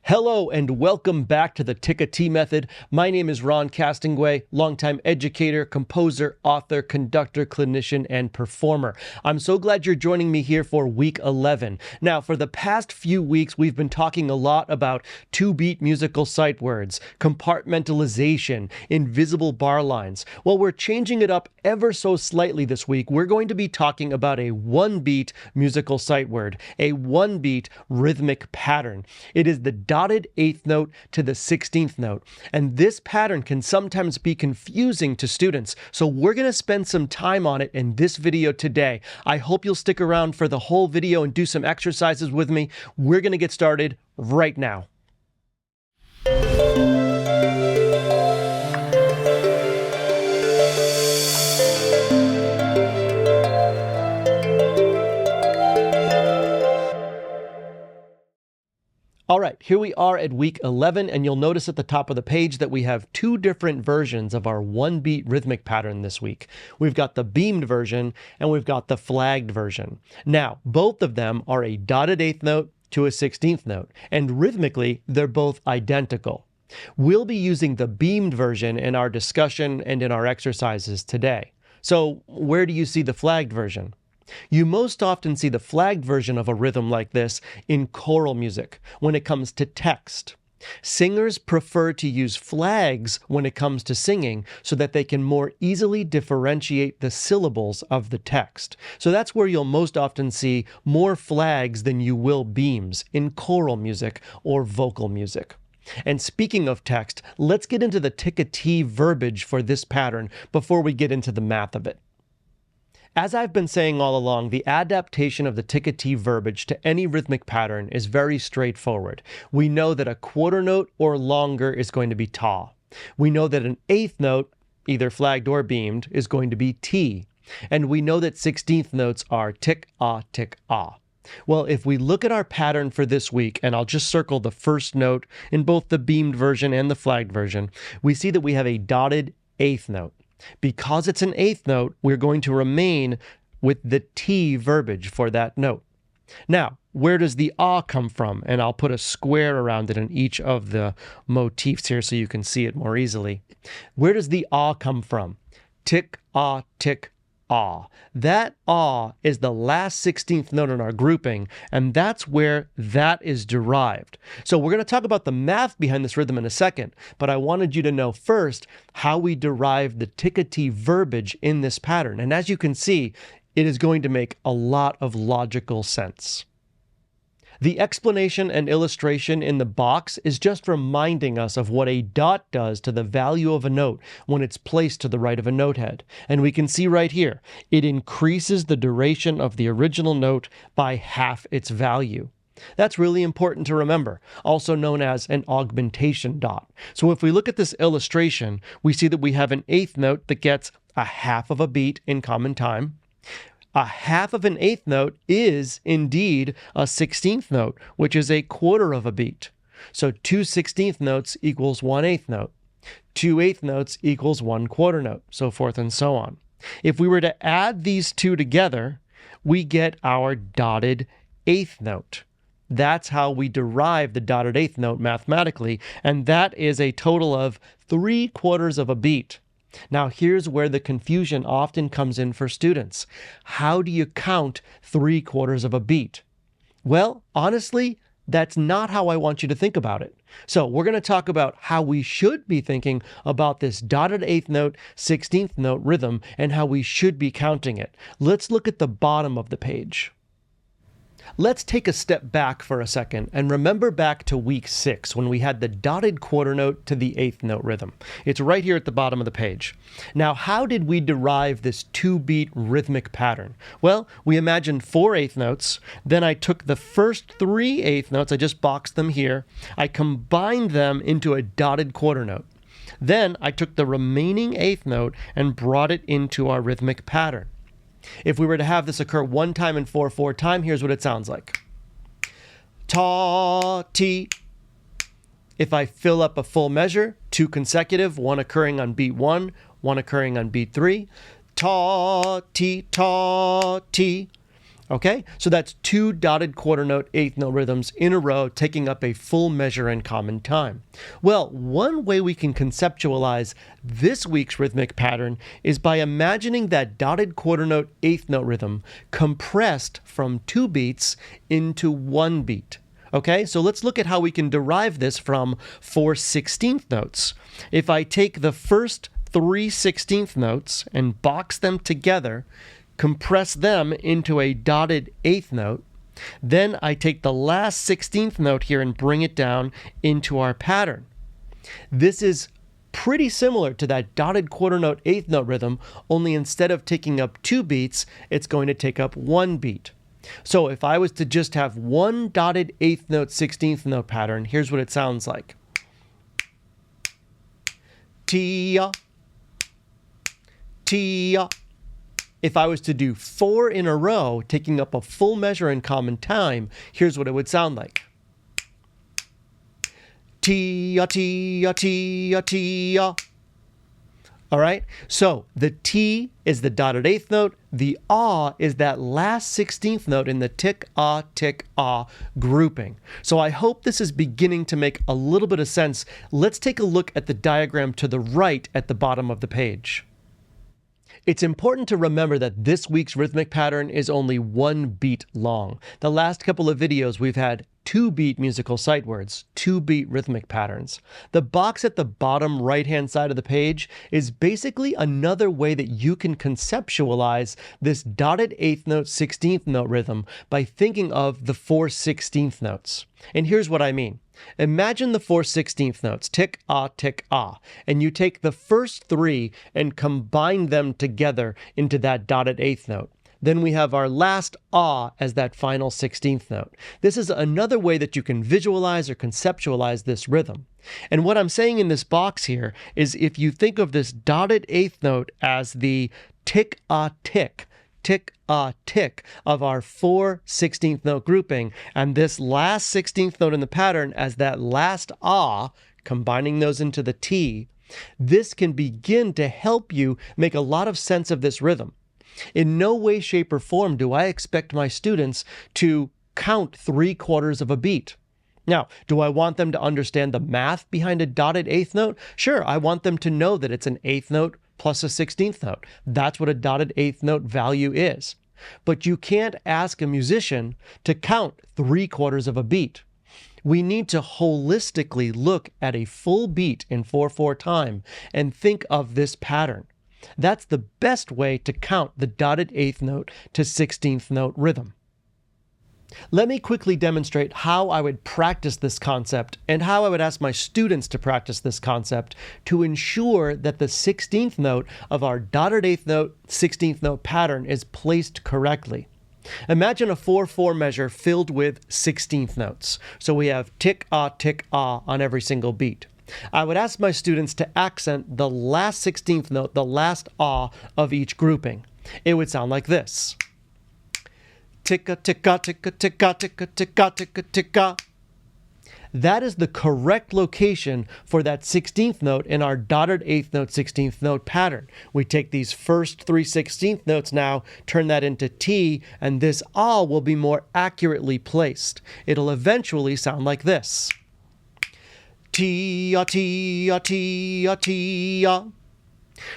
Hello and welcome back to the Tik-A-Tee-Method. My name is Ron Castingway, longtime educator, composer, author, conductor, clinician, and performer. I'm so glad you're joining me here for week 11. Now, for the past few weeks, we've been talking a lot about two-beat musical sight words, compartmentalization, invisible bar lines. Well, we're changing it up ever so slightly this week. We're going to be talking about a one-beat musical sight word, a one-beat rhythmic pattern. It is the dotted eighth note to the 16th note. And this pattern can sometimes be confusing to students. So we're going to spend some time on it in this video today. I hope you'll stick around for the whole video and do some exercises with me. We're going to get started right now. All right, here we are at week 11, and you'll notice at the top of the page that we have two different versions of our one-beat rhythmic pattern this week. We've got the beamed version, and we've got the flagged version. Now, both of them are a dotted eighth note to a 16th note, and rhythmically, they're both identical. We'll be using the beamed version in our discussion and in our exercises today. So, where do you see the flagged version? You most often see the flagged version of a rhythm like this in choral music when it comes to text. Singers prefer to use flags when it comes to singing so that they can more easily differentiate the syllables of the text. So that's where you'll most often see more flags than you will beams in choral music or vocal music. And speaking of text, let's get into the Tik-A-Tee verbiage for this pattern before we get into the math of it. As I've been saying all along, the adaptation of the Tik-A-Tee verbiage to any rhythmic pattern is very straightforward. We know that a quarter note or longer is going to be ta. We know that an eighth note, either flagged or beamed, is going to be ti. And we know that 16th notes are Tik-A, Tik-A. Well, if we look at our pattern for this week, and I'll just circle the first note in both the beamed version and the flagged version, we see that we have a dotted eighth note. Because it's an eighth note, we're going to remain with the T verbiage for that note. Now, where does the ah come from? And I'll put a square around it in each of the motifs here so you can see it more easily. Where does the ah come from? Tik-A, Tik-A. That ah is the last 16th note in our grouping, and that's where that is derived. So we're going to talk about the math behind this rhythm in a second, but I wanted you to know first how we derived the Tik-A-Tee verbiage in this pattern. And as you can see, it is going to make a lot of logical sense. The explanation and illustration in the box is just reminding us of what a dot does to the value of a note when it's placed to the right of a note head. And we can see right here, it increases the duration of the original note by half its value. That's really important to remember, also known as an augmentation dot. So if we look at this illustration, we see that we have an eighth note that gets a half of a beat in common time. A half of an eighth note is indeed a 16th note, which is a quarter of a beat. So 2 16th notes equals 1 eighth note. 2 eighth notes equals 1 quarter note, so forth and so on. If we were to add these two together, we get our dotted eighth note. That's how we derive the dotted eighth note mathematically, and that is a total of 3/4 of a beat. Now, here's where the confusion often comes in for students. How do you count 3/4 of a beat? Well, honestly, that's not how I want you to think about it. So we're going to talk about how we should be thinking about this dotted eighth note, 16th note rhythm and how we should be counting it. Let's look at the bottom of the page. Let's take a step back for a second and remember back to week 6 when we had the dotted quarter note to the eighth note rhythm. It's right here at the bottom of the page. Now, how did we derive this two-beat rhythmic pattern? Well, we imagined 4 eighth notes, then I took the first 3 eighth notes, I just boxed them here, I combined them into a dotted quarter note. Then I took the remaining eighth note and brought it into our rhythmic pattern. If we were to have this occur one time in 4/4 time, here's what it sounds like. Ta, ti. If I fill up a full measure, 2 consecutive, one occurring on beat 1, one occurring on beat 3. Ta, ti, ta, ti. Okay, so that's 2 dotted quarter note eighth note rhythms in a row taking up a full measure in common time. Well, one way we can conceptualize this week's rhythmic pattern is by imagining that dotted quarter note eighth note rhythm compressed from 2 beats into 1 beat. Okay, so let's look at how we can derive this from 4 16th notes. If I take the first 3 16th notes and box them together, compress them into a dotted eighth note, then I take the last 16th note here and bring it down into our pattern. This is pretty similar to that dotted quarter note eighth note rhythm, only instead of taking up 2 beats, it's going to take up 1 beat. So if I was to just have one dotted eighth note 16th note pattern, here's what it sounds like. Tia, tia. If I was to do 4 in a row, taking up a full measure in common time, here's what it would sound like. Tia, tia, tia, tia. All right, so the T is the dotted eighth note, the A is that last 16th note in the Tik-A, Tik-A grouping. So I hope this is beginning to make a little bit of sense. Let's take a look at the diagram to the right at the bottom of the page. It's important to remember that this week's rhythmic pattern is only 1 beat long. The last couple of videos we've had 2-beat musical sight words, 2-beat rhythmic patterns. The box at the bottom right-hand side of the page is basically another way that you can conceptualize this dotted eighth note 16th note rhythm by thinking of the 4 16th notes. And here's what I mean. Imagine the 4 16th notes, Tik-A, Tik-A, and you take the first 3 and combine them together into that dotted eighth note. Then we have our last A as that final 16th note. This is another way that you can visualize or conceptualize this rhythm. And what I'm saying in this box here is if you think of this dotted eighth note as the Tik-A, Tik, Tik-A, Tik of our 4 16th note grouping, and this last 16th note in the pattern as that last A, combining those into the T, this can begin to help you make a lot of sense of this rhythm. In no way, shape, or form do I expect my students to count 3/4 of a beat. Now, do I want them to understand the math behind a dotted eighth note? Sure, I want them to know that it's an eighth note plus a 16th note. That's what a dotted eighth note value is. But you can't ask a musician to count 3/4 of a beat. We need to holistically look at a full beat in 4/4 time and think of this pattern. That's the best way to count the dotted eighth note to 16th note rhythm. Let me quickly demonstrate how I would practice this concept and how I would ask my students to practice this concept to ensure that the 16th note of our dotted eighth note, 16th note pattern is placed correctly. Imagine a 4/4 measure filled with 16th notes. So we have Tik-A, Tik-A on every single beat. I would ask my students to accent the last 16th note, the last A of each grouping. It would sound like this. Tik-A, Tik-A, Tik-A, Tik-A, Tik-A, Tik-A, Tik-A, Tik-A. That is the correct location for that 16th note in our dotted eighth note, 16th note pattern. We take these first 3 16th notes now, turn that into T, and this A will be more accurately placed. It'll eventually sound like this. Tia, tia, tia, tia.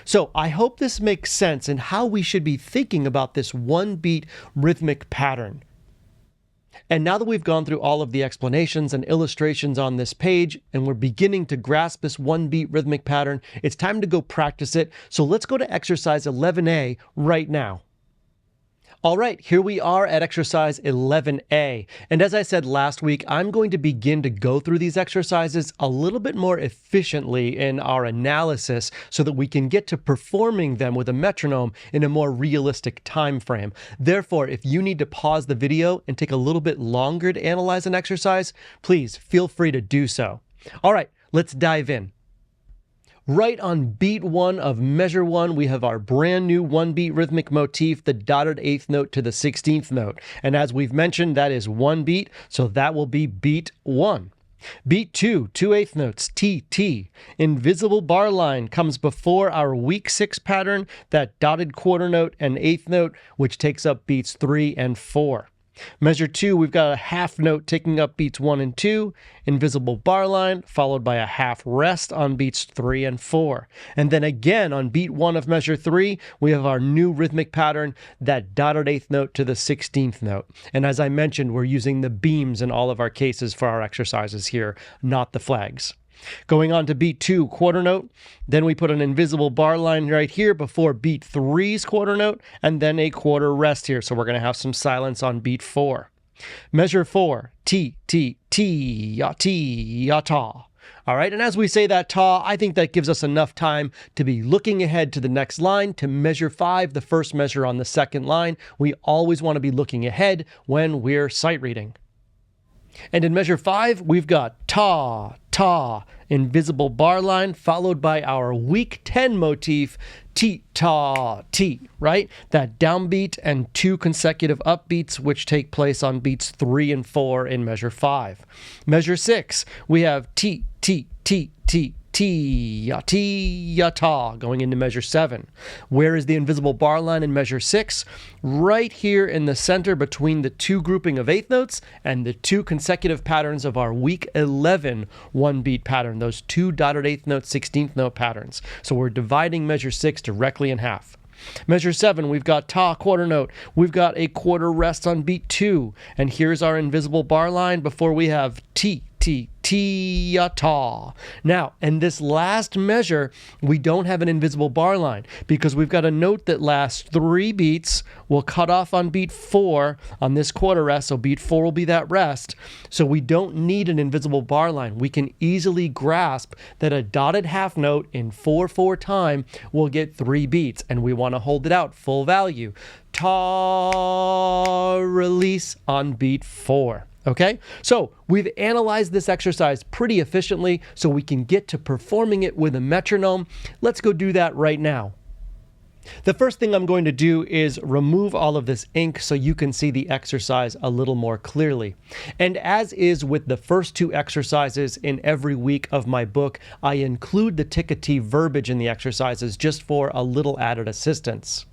So I hope this makes sense in how we should be thinking about this 1-beat rhythmic pattern. And now that we've gone through all of the explanations and illustrations on this page, and we're beginning to grasp this 1-beat rhythmic pattern, it's time to go practice it. So let's go to exercise 11A right now. All right, here we are at exercise 11A. And as I said last week, I'm going to begin to go through these exercises a little bit more efficiently in our analysis so that we can get to performing them with a metronome in a more realistic time frame. Therefore, if you need to pause the video and take a little bit longer to analyze an exercise, please feel free to do so. All right, let's dive in. Right on beat 1 of measure 1, we have our brand new 1-beat rhythmic motif, the dotted eighth note to the 16th note. And as we've mentioned, that is 1 beat, so that will be beat 1. Beat 2, 2/8 notes, T, T. Invisible bar line comes before our week 6 pattern, that dotted quarter note and eighth note, which takes up beats 3 and 4. Measure 2, we've got a half note taking up beats 1 and 2, invisible bar line, followed by a half rest on beats 3 and 4. And then again on beat 1 of measure 3, we have our new rhythmic pattern, that dotted eighth note to the 16th note. And as I mentioned, we're using the beams in all of our cases for our exercises here, not the flags. Going on to beat 2, quarter note, then we put an invisible bar line right here before beat 3's quarter note, and then a quarter rest here. So we're going to have some silence on beat 4. Measure 4, T, T, T, ya, T, ya, ta. All right, and as we say that ta, I think that gives us enough time to be looking ahead to the next line, to measure 5, the first measure on the second line. We always want to be looking ahead when we're sight reading. And in measure 5, we've got ta, ta, invisible bar line, followed by our week 10 motif, ti, ta, ti, right? That downbeat and 2 consecutive upbeats, which take place on beats 3 and 4 in measure 5. Measure 6, we have ti, ti, ti, ti, ti, ya, ta, going into measure 7. Where is the invisible bar line in measure 6? Right here in the center between the 2 grouping of eighth notes and the 2 consecutive patterns of our week 11 one-beat pattern, those 2 dotted eighth note, 16th note patterns. So we're dividing measure 6 directly in half. Measure 7, we've got ta, quarter note. We've got a quarter rest on beat 2. And here's our invisible bar line before we have ti, ti, ti, ya, ta. Now, in this last measure, we don't have an invisible bar line because we've got a note that lasts 3 beats. We'll cut off on beat 4 on this quarter rest, so beat 4 will be that rest. So we don't need an invisible bar line. We can easily grasp that a dotted half note in 4/4 time will get 3 beats, and we want to hold it out full value. Ta, release on beat 4. Okay, so we've analyzed this exercise pretty efficiently so we can get to performing it with a metronome. Let's go do that right now. The first thing I'm going to do is remove all of this ink so you can see the exercise a little more clearly. And as is with the first 2 exercises in every week of my book, I include the Tik-A verbiage in the exercises just for a little added assistance.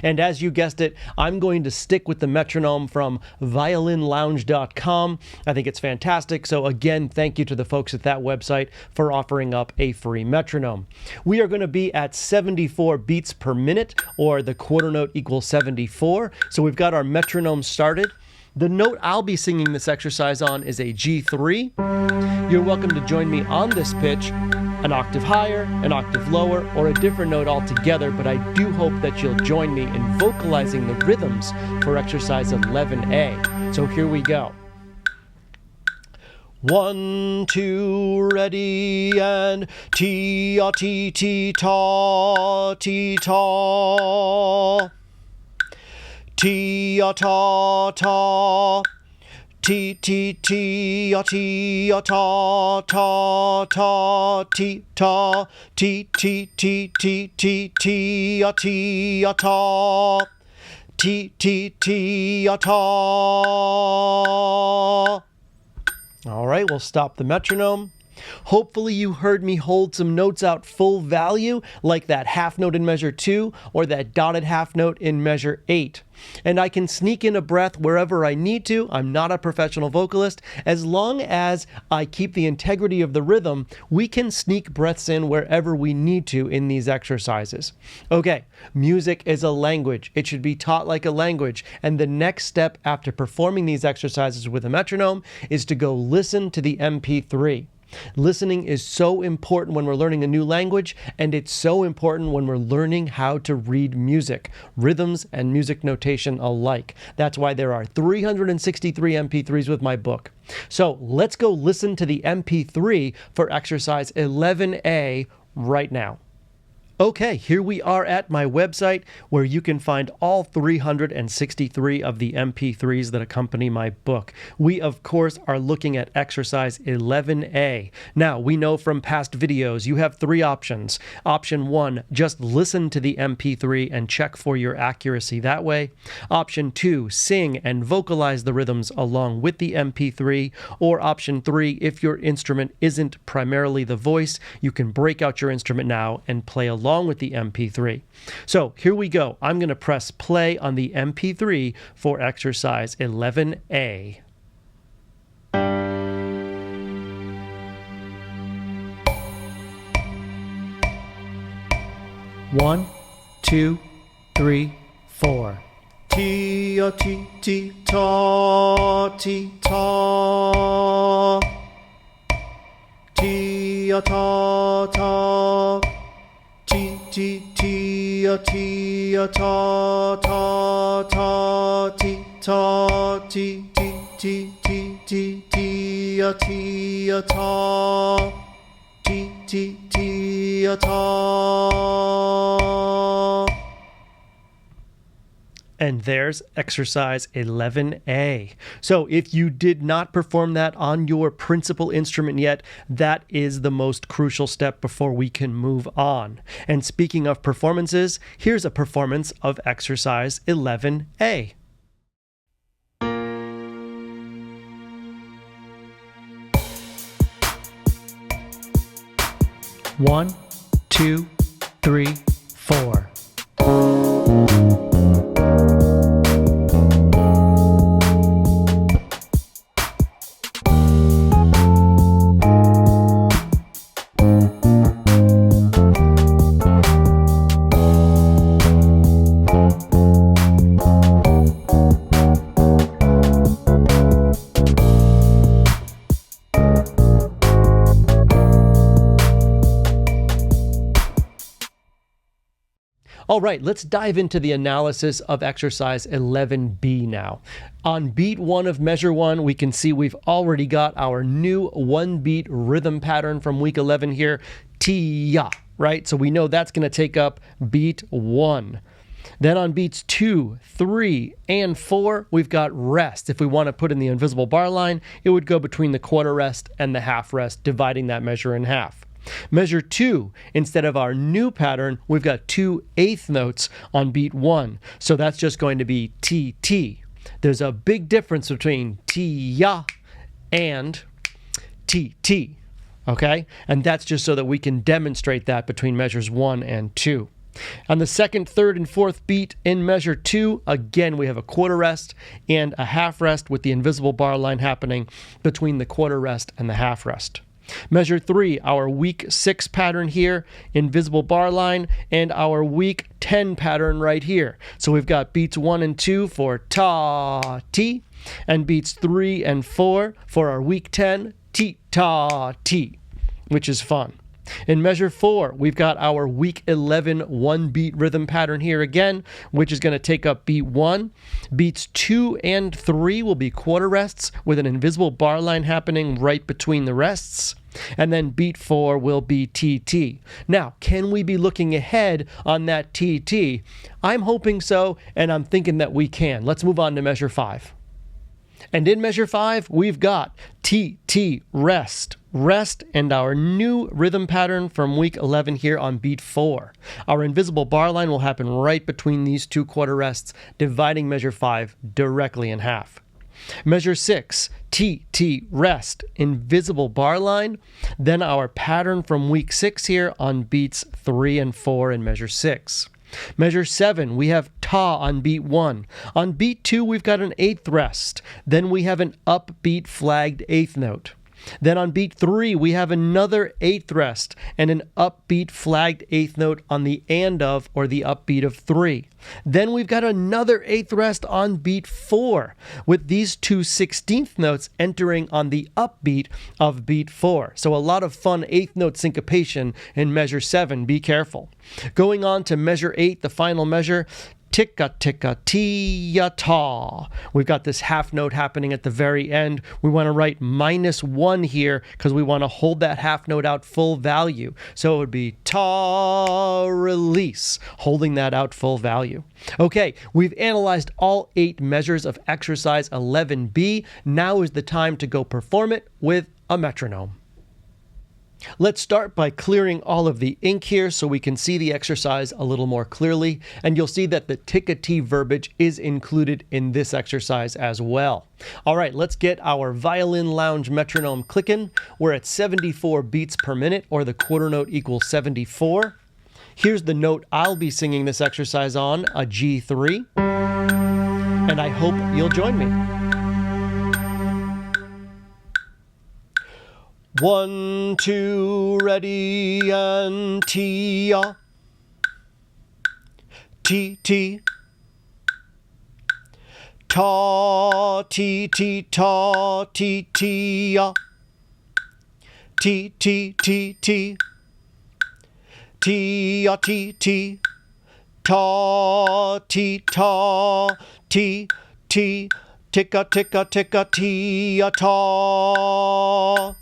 And as you guessed it, I'm going to stick with the metronome from violinlounge.com. I think it's fantastic. So again, thank you to the folks at that website for offering up a free metronome. We are going to be at 74 beats per minute, or the quarter note equals 74. So we've got our metronome started. The note I'll be singing this exercise on is a G3. You're welcome to join me on this pitch, an octave higher, an octave lower, or a different note altogether, but I do hope that you'll join me in vocalizing the rhythms for exercise 11A. So here we go. 1, 2, ready, and ti-a, ti-ti-ta, ti-ta. Ti-a, ta, ta. Ti, ti, ti-a, ti-a, ta, ta, ta, ti, ta. Ti, ti, ti, ti, ti, ti-a, ti-a, ta. Ti, ti, ti-a, ta. All right, we'll stop the metronome. Hopefully you heard me hold some notes out full value, like that half note in measure 2 or that dotted half note in measure 8. And I can sneak in a breath wherever I need to. I'm not a professional vocalist. As long as I keep the integrity of the rhythm, we can sneak breaths in wherever we need to in these exercises. Okay, music is a language. It should be taught like a language. And the next step after performing these exercises with a metronome is to go listen to the MP3. Listening is so important when we're learning a new language, and it's so important when we're learning how to read music, rhythms and music notation alike. That's why there are 363 MP3s with my book. So let's go listen to the MP3 for exercise 11A right now. Okay, here we are at my website where you can find all 363 of the MP3s that accompany my book. We, of course, are looking at exercise 11A. Now, we know from past videos you have three options. Option 1, just listen to the MP3 and check for your accuracy that way. Option 2, sing and vocalize the rhythms along with the MP3. Or option 3, if your instrument isn't primarily the voice, you can break out your instrument now and play along with the MP3. So here we go. I'm going to press play on the MP3 for exercise 11A. One, two, three, four. Ti ti ti ta ti ta. Ti ta ta. Ti ti ti ti ta ta ta ti ta ti ti ti ti ti ti ti ta ti ti ti ta. And there's exercise 11A. So if you did not perform that on your principal instrument yet, that is the most crucial step before we can move on. And speaking of performances, here's a performance of exercise 11A. One, two, three, four. All right, let's dive into the analysis of exercise 11B now. On beat 1 of measure 1, we can see we've already got our new one-beat rhythm pattern from week 11 here, Ti-Ya, right? So we know that's going to take up beat 1. Then on beats 2, 3, and 4, we've got rest. If we want to put in the invisible bar line, it would go between the quarter rest and the half rest, dividing that measure in half. Measure 2, instead of our new pattern, we've got 2 eighth notes on beat 1. So that's just going to be T-T. There's a big difference between Ti-Ya and T-T, okay? And that's just so that we can demonstrate that between measures 1 and 2. On the second, third, and fourth beat in measure 2, again, we have a quarter rest and a half rest with the invisible bar line happening between the quarter rest and the half rest. Measure 3, our week 6 pattern here, invisible bar line, and our week 10 pattern right here. So we've got beats 1 and 2 for ta-ti, and beats 3 and 4 for our week 10, ti-ta-ti, which is fun. In measure 4, we've got our week 11 one-beat rhythm pattern here again, which is going to take up beat 1. Beats 2 and 3 will be quarter rests with an invisible bar line happening right between the rests. And then beat 4 will be TT. Now, can we be looking ahead on that TT? I'm hoping so, and I'm thinking that we can. Let's move on to measure 5. And in measure 5, we've got TT, rest, rest, and our new rhythm pattern from week 11 here on beat 4. Our invisible bar line will happen right between these two quarter rests, dividing measure 5 directly in half. Measure 6, TT, rest, invisible bar line. Then our pattern from week 6 here on beats 3 and 4 in measure 6. Measure 7, we have ta on beat 1. On beat 2, we've got an eighth rest. Then we have an upbeat flagged eighth note. Then on beat 3, we have another eighth rest and an upbeat flagged eighth note on the and of, or the upbeat of 3. Then we've got another eighth rest on beat 4, with these two 16th notes entering on the upbeat of beat 4. So a lot of fun eighth note syncopation in measure 7. Be careful. Going on to measure 8, the final measure, TikATeeMethod. We've got this half note happening at the very end. We want to write -1 here because we want to hold that half note out full value. So it would be ta release, holding that out full value. Okay, we've analyzed all 8 measures of exercise 11B. Now is the time to go perform it with a metronome. Let's start by clearing all of the ink here so we can see the exercise a little more clearly, and you'll see that the Tik-A-Tee verbiage is included in this exercise as well. All right, let's get our violin lounge metronome clicking. We're at 74 beats per minute, or the quarter note equals 74. Here's the note I'll be singing this exercise on, a G3, and I hope you'll join me. 1, 2, ready, and T-A. T-T. Ta, T-T, ta, T-T-A. T-T-T-T. T-A, T-T. Ta, T-Ta, T-T. Tik-A, Tik-A, Tik-A, T-A, ta.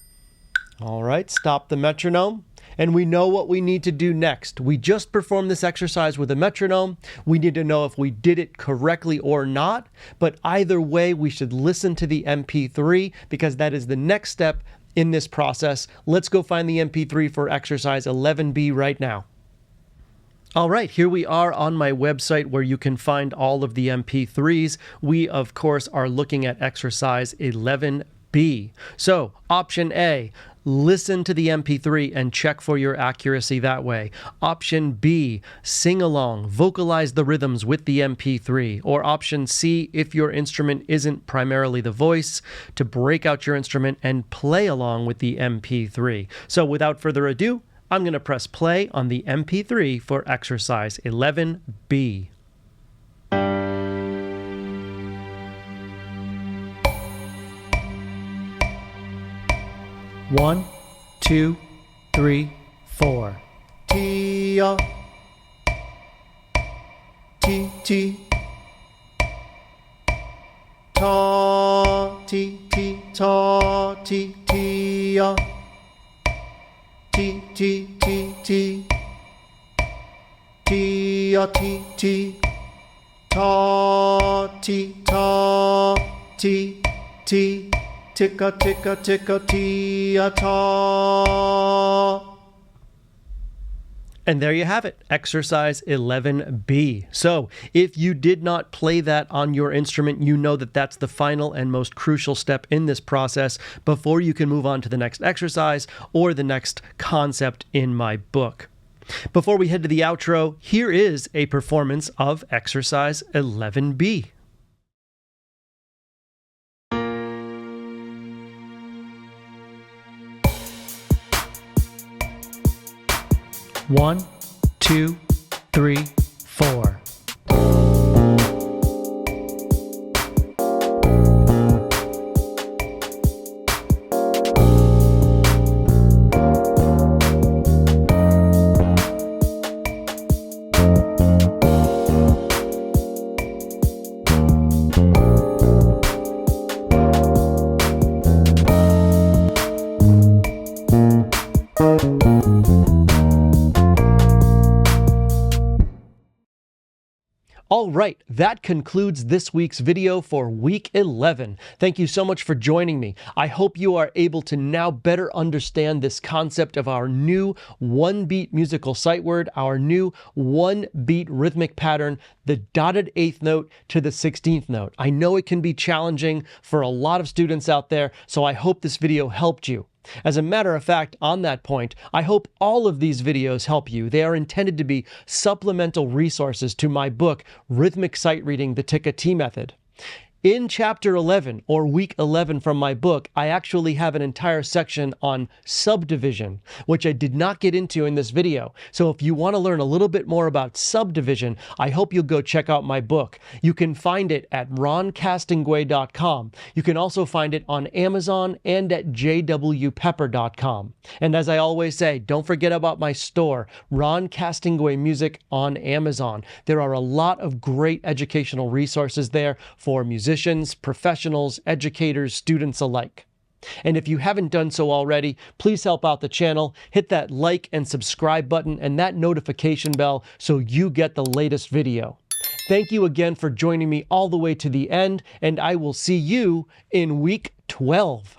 All right, stop the metronome, and we know what we need to do next. We just performed this exercise with a metronome. We need to know if we did it correctly or not, but either way, we should listen to the MP3 because that is the next step in this process. Let's go find the MP3 for exercise 11B right now. All right, here we are on my website where you can find all of the MP3s. We, of course, are looking at exercise 11B. So, option A, listen to the MP3 and check for your accuracy that way. Option B, sing along, vocalize the rhythms with the MP3. Or option C, if your instrument isn't primarily the voice, to break out your instrument and play along with the MP3. So without further ado, I'm going to press play on the MP3 for exercise 11B. 1, 2, 3, 4. T-A. T-T. Ta, T-T, ta, T-T-A. T-T-T-T. T-A, T-T. Ta, T-Ta, T-T. Tik-A, Tik-A, Tik-A, Tee-A-ta. And there you have it, exercise 11B. So if you did not play that on your instrument, you know that that's the final and most crucial step in this process before you can move on to the next exercise or the next concept in my book. Before we head to the outro, here is a performance of exercise 11B. 1, 2, 3, 4. All right, that concludes this week's video for week 11. Thank you so much for joining me. I hope you are able to now better understand this concept of our new one-beat musical sight word, our new one-beat rhythmic pattern, the dotted eighth note to the 16th note. I know it can be challenging for a lot of students out there, so I hope this video helped you. As a matter of fact, on that point, I hope all of these videos help you. They are intended to be supplemental resources to my book, Rhythmic Sight Reading, the Tik-A-Tee Method. In chapter 11, or week 11 from my book, I actually have an entire section on subdivision, which I did not get into in this video. So if you want to learn a little bit more about subdivision, I hope you'll go check out my book. You can find it at roncastingway.com. You can also find it on Amazon and at jwpepper.com. And as I always say, don't forget about my store, Ron Castingway Music on Amazon. There are a lot of great educational resources there for musicians, professionals, educators, students alike. And if you haven't done so already, please help out the channel. Hit that like and subscribe button and that notification bell so you get the latest video. Thank you again for joining me all the way to the end, and I will see you in week 12.